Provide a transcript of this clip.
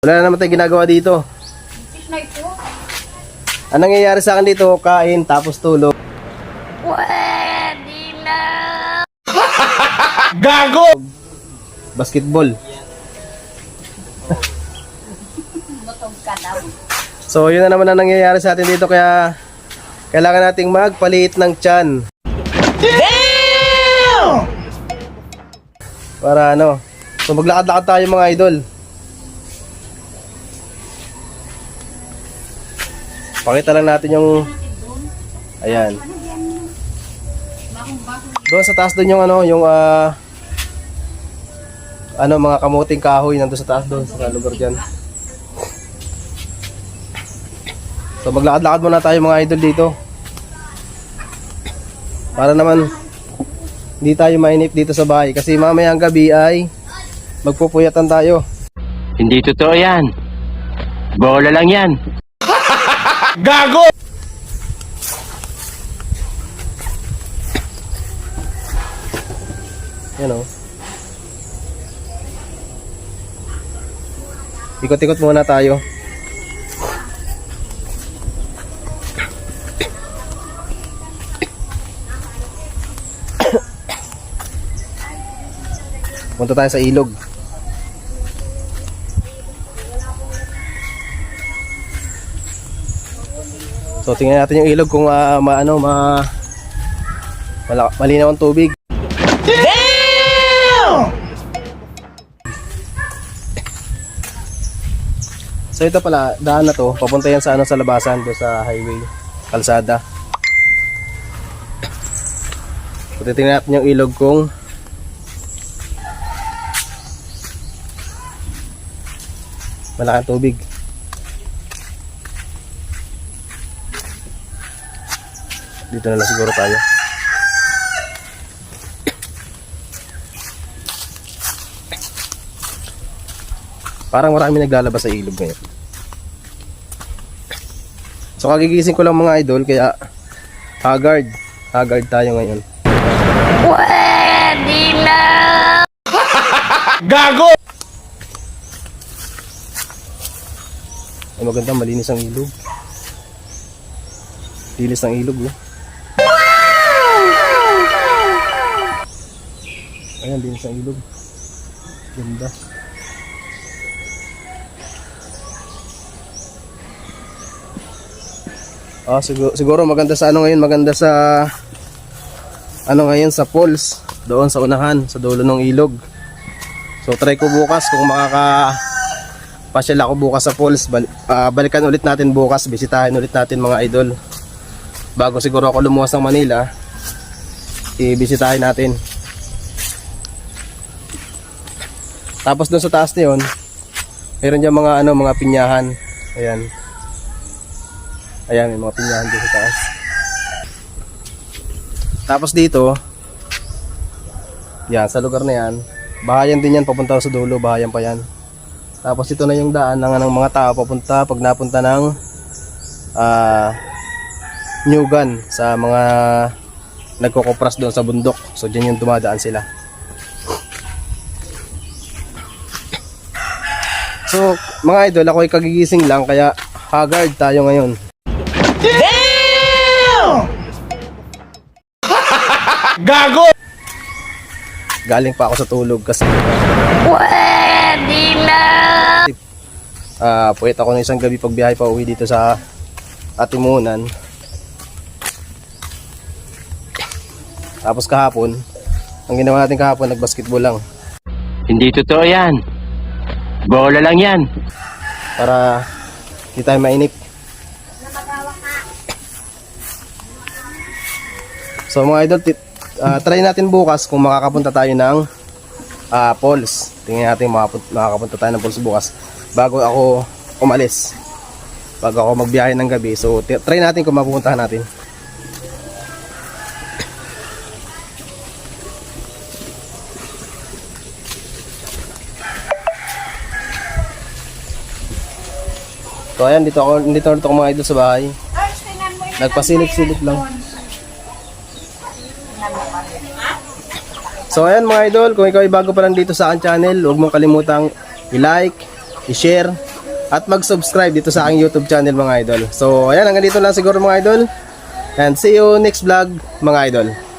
Wala na naman tayo ginagawa dito. Anong nangyayari sa akin dito? Kain, tapos tulog. Pwede na. Gago! Basketball. Butog ka daw. So yun na naman ang nangyayari sa atin dito, kaya kailangan nating magpaliit ng tiyan. Damn! Para ano, so maglakad-lakad tayo mga idol. Pakita lang natin yung, ayan, doon sa taas doon yung ano, yung mga kamuting kahoy nandun sa taas doon sa lugar dyan. So maglakad-lakad muna tayo mga idol dito, para naman hindi tayo mainip dito sa bahay, kasi mamayang gabi ay magpupuyatan tayo. Hindi totoo yan. Bola lang yan. Gago! Yan o. Ikot-ikot muna tayo. Punta tayo sa ilog. So tingnan natin yung ilog kung malinaw ang tubig. Damn! So ito pala, daan na to, papunta yan sa sa labasan do sa highway, kalsada. So titingnan natin yung ilog kung malaki ang tubig. Dito na lang siguro tayo. Parang marami naglalabas sa ilog ngayon. So kagigising ko lang mga idol, kaya haggard tayo ngayon. Pwede na. Gago! Ay, maganda, malinis ang ilog. Linis ng ilog, no? Ayan, linis ang ilog. Ganda. Siguro maganda sa ngayon, maganda sa ngayon sa falls, doon sa unahan, sa dulo ng ilog. So try ko bukas kung pasyal ako bukas sa falls. Balikan ulit natin bukas, bisitahin ulit natin mga idol. Bago siguro ako lumuwas ng Manila, ibisitahin natin. Tapos doon sa taas na yun, mayroon dyan mga pinyahan. Ayan. Ayan, may mga pinyahan doon sa taas. Tapos dito, yan, sa lugar na yan, bahayan din yan, papunta sa dulo, bahayan pa yan. Tapos ito na yung daan ng mga tao papunta, pag napunta ng Nyugan, sa mga nagkukupras doon sa bundok. So dyan yung dumadaan sila. So mga idol, ako'y kagigising lang, kaya haggard tayo ngayon. Damn! Gago! Galing pa ako sa tulog kasi Pwede na. puwet ako ng isang gabi pagbiyahe pa uwi dito sa Atimunan. Tapos kahapon, ang ginawa natin kahapon, nagbasketball lang. Hindi totoo yan. Bola lang yan. Para hindi tayo mainip. So mga idol, try natin bukas kung makakapunta tayo ng falls. Tingnan natin makakapunta tayo ng falls bukas bago ako umalis, bago ako magbiyahe ng gabi. So try natin kung mapupuntahan natin. So ayan, dito ako mga idol sa bahay. Nagpasilip-silip lang. So ayan mga idol, kung ikaw ay bago pa lang dito sa aking channel, huwag mong kalimutang i-like, i-share, at mag-subscribe dito sa aking YouTube channel mga idol. So ayan, hanggang dito lang siguro mga idol. And see you next vlog mga idol.